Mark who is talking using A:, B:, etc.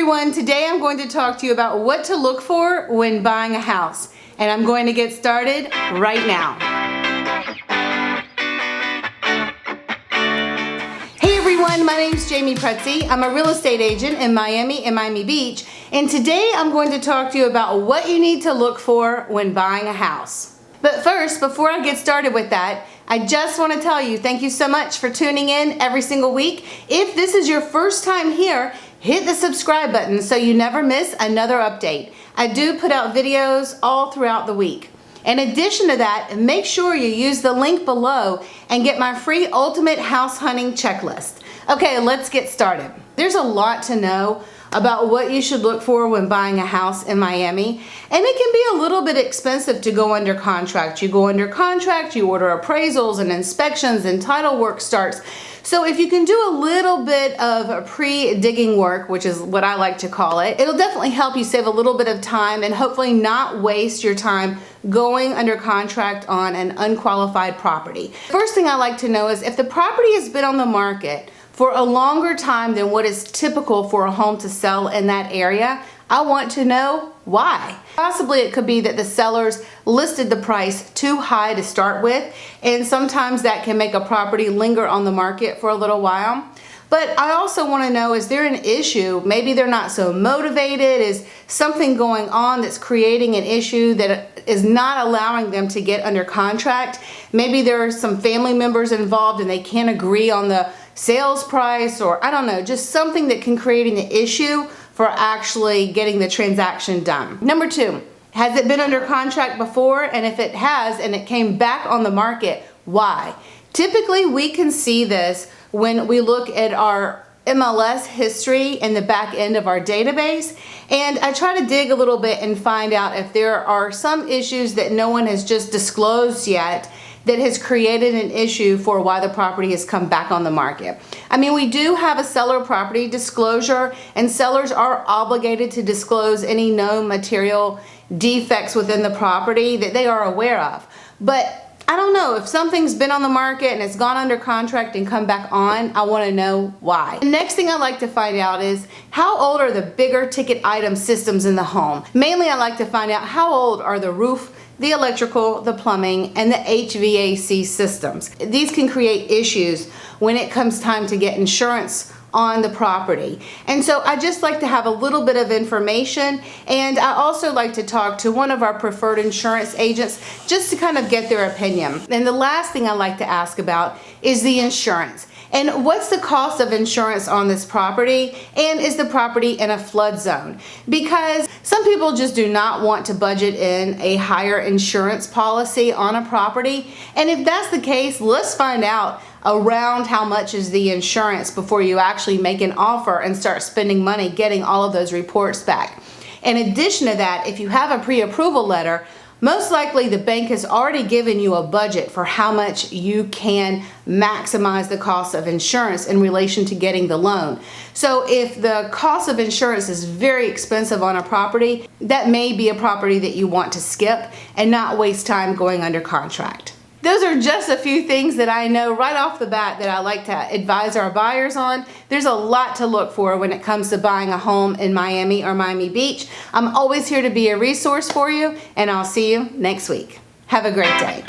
A: everyone, today I'm going to talk to you about what to look for when buying a house, and I'm going to get started right now. Hey everyone, my name is Jamey Prezzi. I'm a real estate agent in Miami and Miami Beach, and today I'm going to talk to you about what you need to look for when buying a house. But first, before I get started with that, I just want to tell you thank you so much for tuning in every single week. If this is your first time here, hit the subscribe button so you never miss another update. I do put out videos all throughout the week. In addition to that, make sure you use the link below and get my free ultimate house hunting checklist. Okay, let's get started. There's a lot to know about what you should look for when buying a house in Miami, and it can be a little bit expensive to go under contract. You go under contract, you order appraisals and inspections and title work starts. So if you can do a little bit of pre-digging work, which is what I like to call it, it'll definitely help you save a little bit of time and hopefully not waste your time going under contract on an unqualified property. First thing I like to know is if the property has been on the market for a longer time than what is typical for a home to sell in that area, I want to know why. Possibly it could be that the sellers listed the price too high to start with, and sometimes that can make a property linger on the market for a little while. But I also want to know, is there an issue? Maybe they're not so motivated. Is something going on that's creating an issue that is not allowing them to get under contract? Maybe there are some family members involved and they can't agree on the sales price, or I don't know, just something that can create an issue for actually getting the transaction done. Number two, has it been under contract before? And if it has and it came back on the market, why? Typically we can see this when we look at our MLS history in the back end of our database, and I try to dig a little bit and find out if there are some issues that no one has just disclosed yet that has created an issue for why the property has come back on the market. I mean, we do have a seller property disclosure, and sellers are obligated to disclose any known material defects within the property that they are aware of. But I don't know, if something's been on the market and it's gone under contract and come back on, I want to know why. The next thing I like to find out is how old are the bigger ticket item systems in the home. Mainly I like to find out how old are the roof, the electrical, the plumbing, and the HVAC systems. These can create issues when it comes time to get insurance on the property. And so I just like to have a little bit of information, and I also like to talk to one of our preferred insurance agents just to kind of get their opinion. And the last thing I like to ask about is the insurance. And what's the cost of insurance on this property? And is the property in a flood zone? Because some people just do not want to budget in a higher insurance policy on a property. And if that's the case, let's find out around how much is the insurance before you actually make an offer and start spending money getting all of those reports back. In addition to that, if you have a pre-approval letter, most likely the bank has already given you a budget for how much you can maximize the cost of insurance in relation to getting the loan. So if the cost of insurance is very expensive on a property, that may be a property that you want to skip and not waste time going under contract. Those are just a few things that I know right off the bat that I like to advise our buyers on. There's a lot to look for when it comes to buying a home in Miami or Miami Beach. I'm always here to be a resource for you, and I'll see you next week. Have a great day.